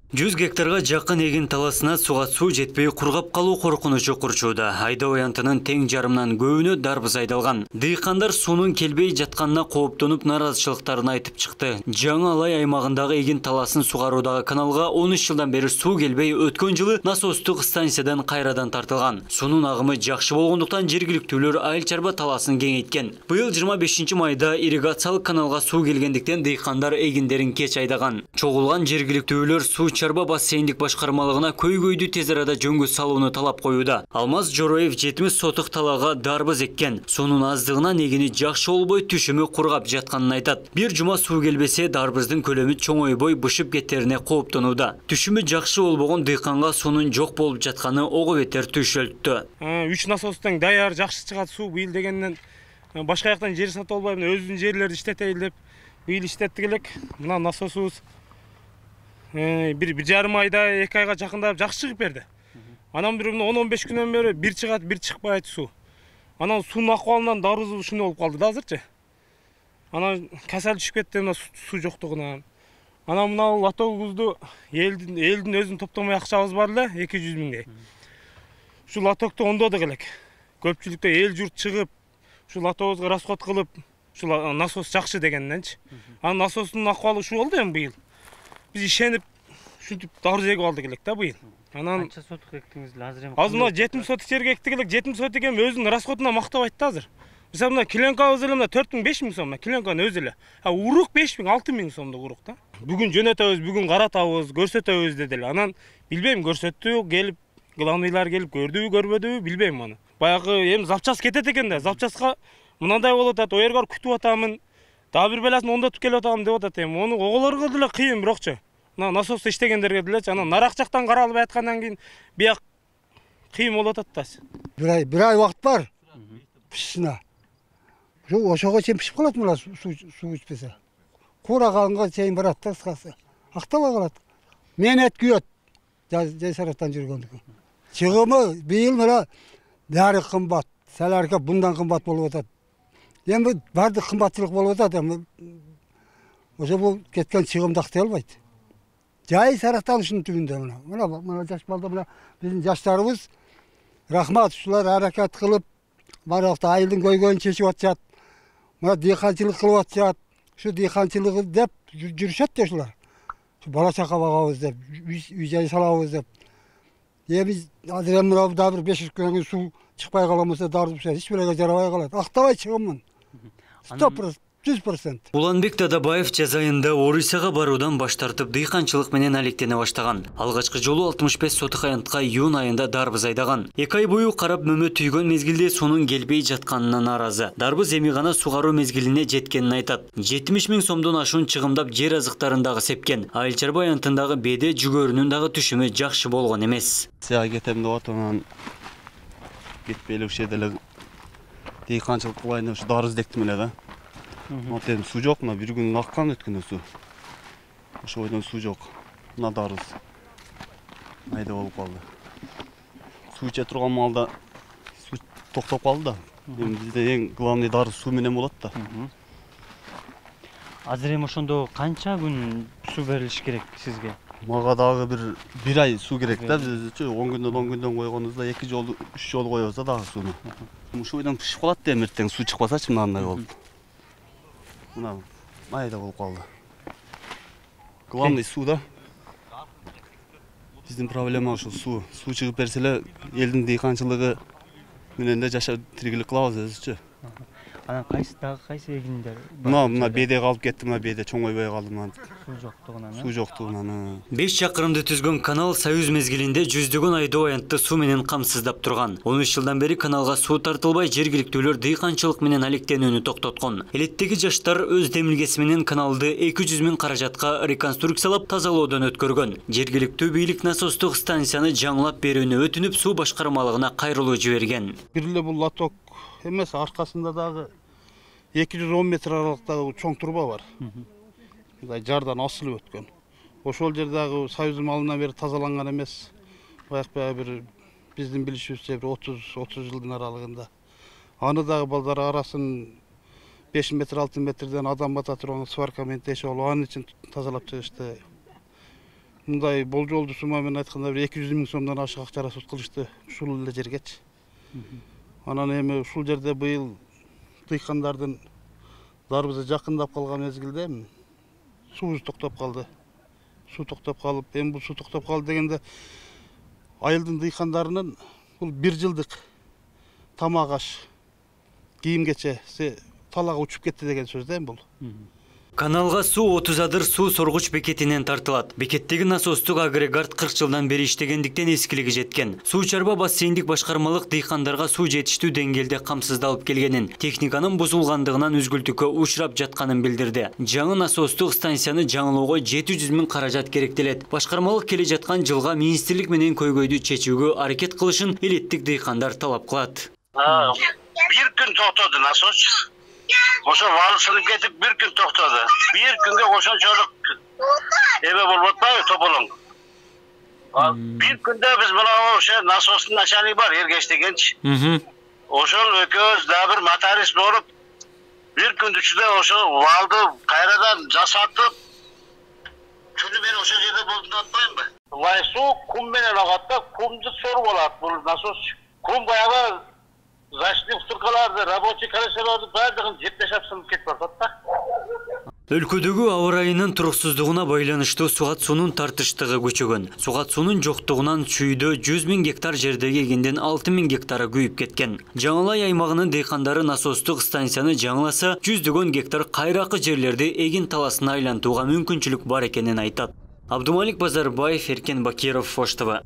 100 гектарға жақын егін таласына суға су жетпей құрғап қалу қорқынычы құрчууда. Айда оянтының тең жарымнан көбүнө дарбыз айдалған. Дыйкандар суның келбей жатқанына қооптонуп наразычылыктарын айтып чыкты. Жаңы Алай аймагындагы егин таласын сугаруудагы каналга 13 жылдан бери су келбей, өткөн жылы насостук станциядан кайрадан тартылган. Сунун агымы жакшы болгондуктан жергиликтүүлөр айыл чарба таласын кеңейткен. Быйыл 25 майда ирригациялык каналга суу келгендиктен дыйкандар эгиндерин кеч айдаган. Чогулган жергиликтүүлөр суу чарба бассейндик башкармалыгына көйгөйдү тез арада жөнгө салууну талап коюуда. Алмаз Жороев 70 сотук талага дарбыз эккен. Сунун аздыгынан эгини жакшы болбой, түшүмү кургап жатканын айтат. Бир жума суу келбесе, дарбыздын көлөмү чоңойбой бышып кеттерине кооптонууда. Түшүмү жакшы болбогон дыйканга суунун жок болуп жатканы ого бетер түшөлттү. 3 насостон даяр жакшы чыгат суу быйыл дегенден башка жактан жер сатып албайм, өзүнүн жерлерди иштетейин деп быйыл иштеттик элек. Мына насосубуз bir жарым айда 2 айга жакындап жакшы чыгып берди. Анан бир 10-15 күнөн бери бир чыгат, бир чыкпайт суу. Анан суунун акыбалынан дарбыз ушундай болуп калды да азырчы. Анан касал түшүп кетти мына суу жоктугуна. Анан мына лотогубузду элдин өзүнүн топтомой акчабыз бар эле 200 миңдей. Ушул лотокду ондодук элек. Көпчүлүктө эл журт чыгып, ушул лотогубузга расход кылып, ушул насос жакшы дегенденчи. Анан насостун акыбалы ушул болду эми быйыл. Biz işenip şuntип дарбыз эгип алдык элек да быйыл. Анан канча сотук эктиңиз азыр эми? Азыр мына 70 сотук жерге эктик элек, 70 сотук эми өзүнүн расходуна мактабайт да азыр. Мисалы мына кленкабыз эле мына 4000-5000 сом, кленканын өзү эле. Урук 5000-6000 сомдук урук да. Бүгүн жөнөтөбүз, бүгүн каратабыз, көрсөтөбүз деди эле. Анан билбейм, көрсөттү, келип главныйлар келип көрдүбү, көрбөдүбү билбейм аны. Баягы эми запчас кетет экен да, запчаска мындай болуп атат, оергор күтүп атамын. Дагы бир беласын ондотуп келип атам деп атат эми. Ону оголорго деле кыйын бирокчу. Мына насосто иштегендерге делечи, анан нарак жактан каралбай аткандан кийин бияк кыйын болуп атат да. Bir ay vakt var pişişine. Ошого чейин пишип калат мына суу ичпесе. Кураганга чейин барат да кыскасы. Актабай калат. Менет күйөт. Жайсараттан жүргөндүкү. Чыгымы быйыл мына дары кымбат. Саларга bundan кымбат болуп атат. Эми бардык кымбатчылык болуп атат. Ошо бул кеткен чыгымды актай албайт. Жайсараттан ушунун түбүндө мына жаш балдар мына биздин жаштарыбыз рахмат ушулар аракет кылып баракта айылдын көйгөйүн чечип атышат. Мына дыйканчылык кылып атышат. Ушу дыйканчылыгы деп жүрүшөт да ушулар. Бала чака багабыз деп, үй жай салабыз деп. Эми азыр эми мына дагы бир 500 күнөн кийин суу чыкпай каламызда дарбыз эч биреге жарабай калат. Актабай чыгыммын. 100%. Уланбек Дадабаев жаз айында Орисага баруудан баш тартып дыйканчылык менен алектене баштаган. Алгачкы жолу 65 сотук аянтка июнь айында дарбыз айдаган. 2 ай бою карап мөмө түйгөн мезгилде сунун келбей жатканына нааразы. Дарбыз эми гана сугаруу мезгилине жеткенин айтат. 70 000 сомдон ашуун чыгымдап жер азыктарындагы сепкен. Айыл чарба аянтындагы беде жүгөрүнүн дагы түшүмү жакшы болгон эмес. Сага кетем деп атам, кетпей эле ушул жерде эле дыйканчылык кылайын деп ушу дарбыз эктим эле да. Вот эми суу жок, мына бир күн аккан өткөндө суу. Ошо бойдон суу жок. Мына дарбыз айда болуп калды. Суу иче турган маалда суу токтоп калды да. Эми бизде эң главный дарбыз суу менен болот да. Азыр эми ошондо канча күн суу берилиш керек сизге? Мага дагы бир ай суу керек да. Бизчи 10 күндөн койгонубузда 2 жолу 3 жолу коебуз да дагы сууну. Ушул бойдон пишип калат да эмертең суу чыкпасачы мындай болуп. Мына айда болуп калды. Главный суу да. Биздин проблема ошо суу. Суу чыгып берсе эле элдин дыйканчылыгы менен да жашап тиргилик кылабыз өзүчү. Анан кайсы эгиндер? Мына беде калып кетти, мына беде чоңойбой калды мына. Суу жоктугунан. 5 чакырымды түзгөн канал Союз мезгилинде жүздөгөн айдоо аянтты суу менен камсыздап турган. 13 жылдан бери каналга суу тартылбай, жергиликтүүлөр дыйканчылык менен алектенүүнү токтоткон. Элеттеги жаштар өз демилгеси менен каналды 200 000 каражатка реконструкциялап тазалоодон өткөргөн. Жергиликтүү бийлик насостук станцияны жаңылап берүүнү өтүнүп, суу башкармалыгына кайрылуу жиберген. Бир эле бул лоток эмес, аркасында дагы 210 метр аралыктагы чоң труба бар. Жардан асылып өткөн. Ошол жердагы Союз малынан бери тазаланган эмес. Баягы бир биздин билишибизче бир 30 жылдын аралыгында. Аны дагы балдар арасын 5 метр 6 метрден адам бата турган сварка менен тешип алып, анын үчүн тазалап чыгышты. мындай болжолду сума менен айтканда 200 000 сомдон ашык акча расход кылышты ушул эле жергечи. Анан эми ушул жерде быйыл дыйкандардын дарбызы жакындап калган мезгилде суу токтоп калды. Суу токтоп калып, эми бул суу токтоп калды дегенде айылдын дыйкандарынын бул 1 жылдык тамак аш, кийим кече талага учуп кетти деген сөз да бул. Каналга суу 30 адыр суу соргуч бекетинен тартылат. Бекеттеги насостук агрегат 40 жылдан бери иштегендиктен эскилиги жеткен. Суу чарба бассейндик башкармалык дыйкандарга суу жетиштүү деңгээлде камсыздалып келгенин, техниканын бузулгандыгынан үзгүлтүккө учурап жатканын билдирди. Жаңы насостук станцияны жаңылоого 700 000 каражат керектелет. Башкармалык келе жаткан жылга министрлик менен көйгөйдү чечүүгө аракет кылышын элеттик дыйкандар талап кылат. Bir gün toxtadı насос. Oşa valısını getip bir gün toxtadı. Bir günge oşançoluk eve bolbatpayı topolun. Bir günde biz buna oşa nasosun načalniği var Ergeç degenç. Oşol ököz daha bir motorist bolup bir gün içinde oşa valdı kayradan jasatıp şunu ben oşa yerde boldum atmayayım mı? Vay su kum menen agatta kumdu soru bolat bu nasos. Kum bayağı Zaşlı fıtırkalardı, rабочий колесоларды бардығын жетпеш апсынып кетіп бардат да. Өлкөдөгү аба ырайынын туруксуздугуна байланыштуу сугат суунун тартыштыгы көчөгөн. Сугат суунун жоктугунан чүйдө 100 000 гектар жердеги эгиндин 6 000 гектары күйүп кеткен. Жаңылай аймагынын дыйкандары насостук станцияны жаңыласа, 100 гектар кайракы жерлерди эгин таласына айлантууга мүмкүнчүлүк бар экенин айтат. Абдумалик Базарбаев, Эркен Бакиров, Фош ТВ.